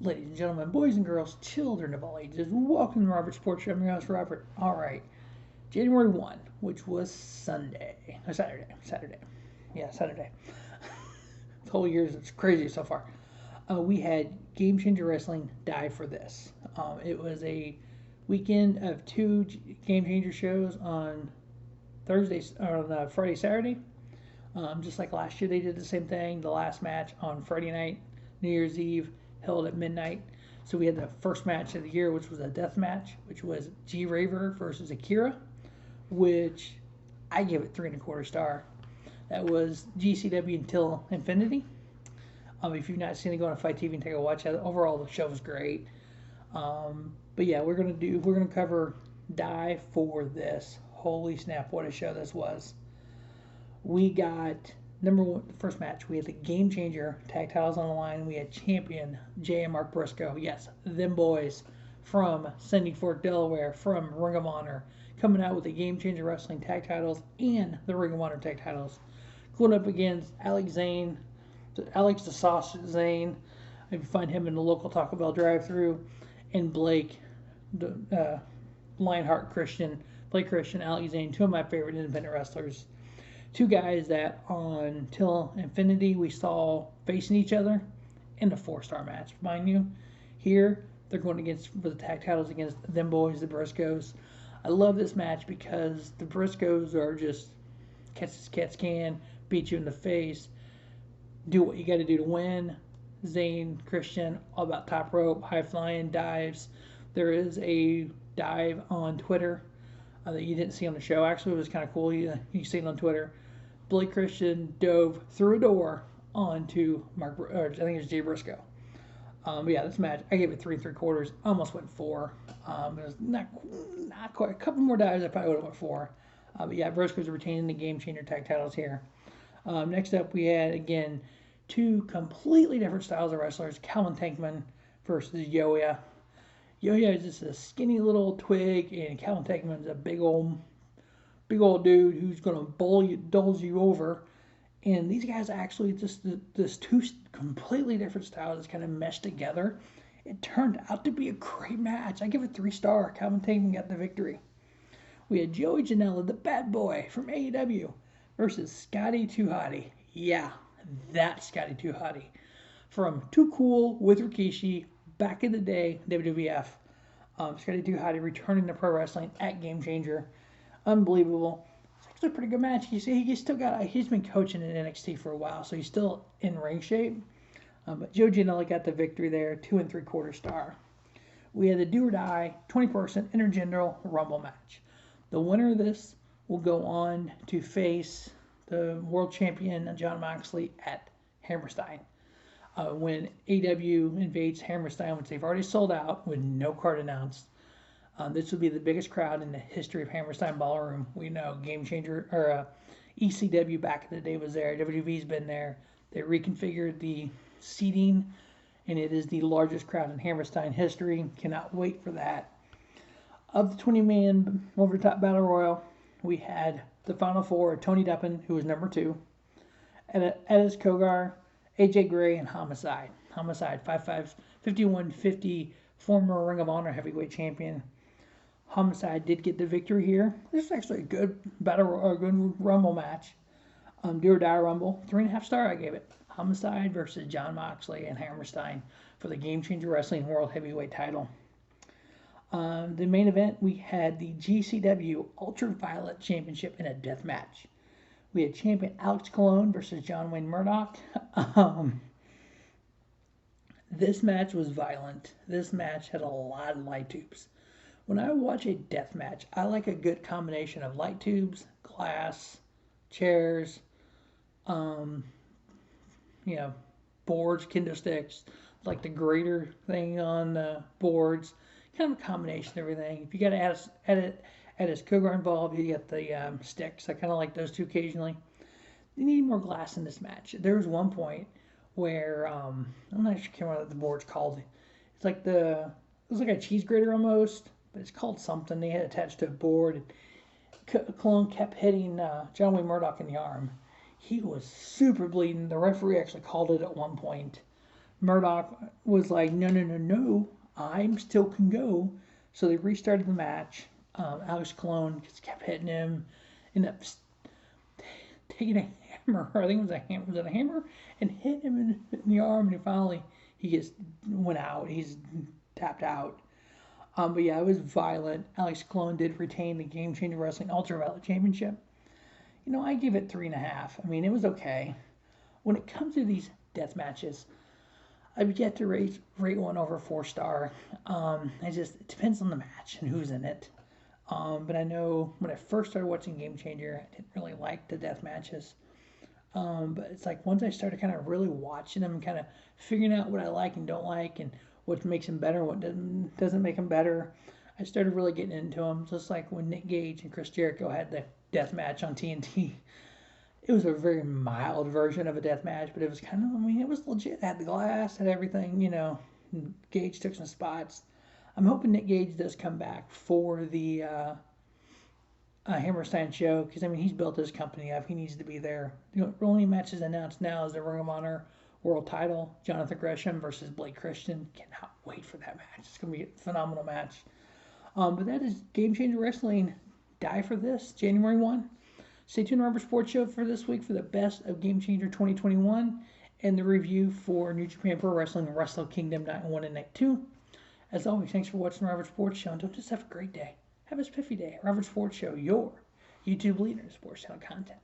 Ladies and gentlemen, boys and girls, children of all ages, welcome to Robert Sports Show. I'm your host, Robert. All right, January 1, which was Sunday. Or Saturday. Yeah, Saturday. The whole year is crazy so far. We had Game Changer Wrestling die for this. It was a weekend of two Game Changer shows on Friday, Saturday. Just like last year, they did the same thing. The last match on Friday night, New Year's Eve, held at midnight. So we had the first match of the year, which was a death match, which was G Raver versus Akira, which I give it 3.25 star. That was GCW until Infinity. If you've not seen it, go on Fight TV and take a watch. Overall, the show was great. But yeah, we're gonna cover die for this. Holy snap! What a show this was. We got number one, the first match. We had the Game Changer tag titles on the line. We had champion Jay and Mark Briscoe. Yes, them boys from Sandy Fork, Delaware, from Ring of Honor, coming out with the Game Changer Wrestling tag titles and the Ring of Honor tag titles. Going up against Alex the Sauce Zayne. If you find him in the local Taco Bell drive-thru, and Blake Lionheart Christian, Alex Zayne, two of my favorite independent wrestlers. Two guys that on Till Infinity we saw facing each other in a 4-star match. Mind you, here they're going against for the tag titles against them boys, the Briscoes. I love this match because the Briscoes are just catch as cats can, beat you in the face, do what you got to do to win. Zayne, Christian, all about top rope, high flying dives. There is a dive on Twitter that you didn't see on the show. Actually, it was kind of cool. You see it on Twitter. Blake Christian dove through a door onto I think it's Jay Briscoe. But yeah, this match, I gave it 3.75. Almost went 4. It was not quite. A couple more dives, I probably would have went 4. But yeah, Briscoe's retaining the Game Changer tag titles here. Next up, we had, again, two completely different styles of wrestlers. Tankman versus Yoya. Yoya is just a skinny little twig, and Tankman's a big old dude who's going to doze you over. And these guys actually just this two completely different styles kind of meshed together. It turned out to be a great match. I give it 3 star. Tankman got the victory. We had Joey Janela, the bad boy from AEW, versus Scotty Too Hotty. Yeah, that's Scotty Too Hotty. From Too Cool with Rikishi back in the day, WWF. Scotty Too Hotty returning to pro wrestling at Game Changer. Unbelievable. It's actually a pretty good match. You see, he's been coaching in NXT for a while, so he's still in ring shape. But Joe Janela got the victory there, 2.75 star. We had the do or die 20-person Intergender Rumble Match. The winner of this will go on to face the world champion Jon Moxley at Hammerstein. When AEW invades Hammerstein, which they've already sold out with no card announced, this would be the biggest crowd in the history of Hammerstein Ballroom. We know Game Changer or ECW back in the day was there. WWE's been there. They reconfigured the seating, and it is the largest crowd in Hammerstein history. Cannot wait for that. Of the 20-man over the top battle royal, we had the final 4: Tony Deppen, who was number 2, Attcus, Cogar, AJ Gray, and Homicide. Homicide, 5'5", 5150, former Ring of Honor heavyweight champion. Homicide did get the victory here. This is actually a good good Rumble match. Do or die Rumble, 3.5 star I gave it. Homicide versus Jon Moxley and Hammerstein for the Game Changer Wrestling World Heavyweight title. The main event, we had the GCW UltraViolent Championship in a death match. We had champion Alex Colon versus John Wayne Murdoch. This match was violent. This match had a lot of light tubes. When I watch a death match, I like a good combination of light tubes, glass, chairs, boards, kendo sticks, like the grater thing on the boards. Kind of a combination of everything. If you got to add his Cogar involved, you get the sticks. I kind of like those two occasionally. You need more glass in this match. There was one point where I'm not sure what the board's called. It was like a cheese grater almost, but it's called something. They had attached to a board. Cologne kept hitting John Wayne Murdoch in the arm. He was super bleeding. The referee actually called it at one point. Murdoch was like, no, no, no, no, I'm still can go. So they restarted the match. Alex Colon just kept hitting him, ended up taking a hammer, I think it was a hammer, and hit him in the arm, and finally he just went out. He's tapped out. But yeah, it was violent. Alex Colon did retain the Game Changer Wrestling UltraViolent Championship. I give it 3.5. I mean, it was okay. When it comes to these death matches, I've yet to rate one over 4-star. It depends on the match and who's in it. But I know when I first started watching Game Changer, I didn't really like the death matches. But it's like once I started kind of really watching them and kind of figuring out what I like and don't like and what makes them better, what doesn't make them better, I started really getting into them. Just like when Nick Gage and Chris Jericho had the death match on TNT. It was a very mild version of a death match, but it was kind of, it was legit. It had the glass, had everything, Gage took some spots. I'm hoping Nick Gage does come back for the Hammerstein show, because, he's built his company up. He needs to be there. The only matches announced now is the Ring of Honor World Title, Jonathan Gresham versus Blake Christian. Cannot wait for that match. It's going to be a phenomenal match. But that is Game Changer Wrestling. Die for this, January 1. Stay tuned to Rubber Sports Show for this week for the best of Game Changer 2021 and the review for New Japan Pro Wrestling Wrestle Kingdom Night 1 and Night 2. As always, thanks for watching Robert Sports Show, and don't just have a great day. Have a spiffy day. Robert Sports Show, your YouTube leader in sports channel content.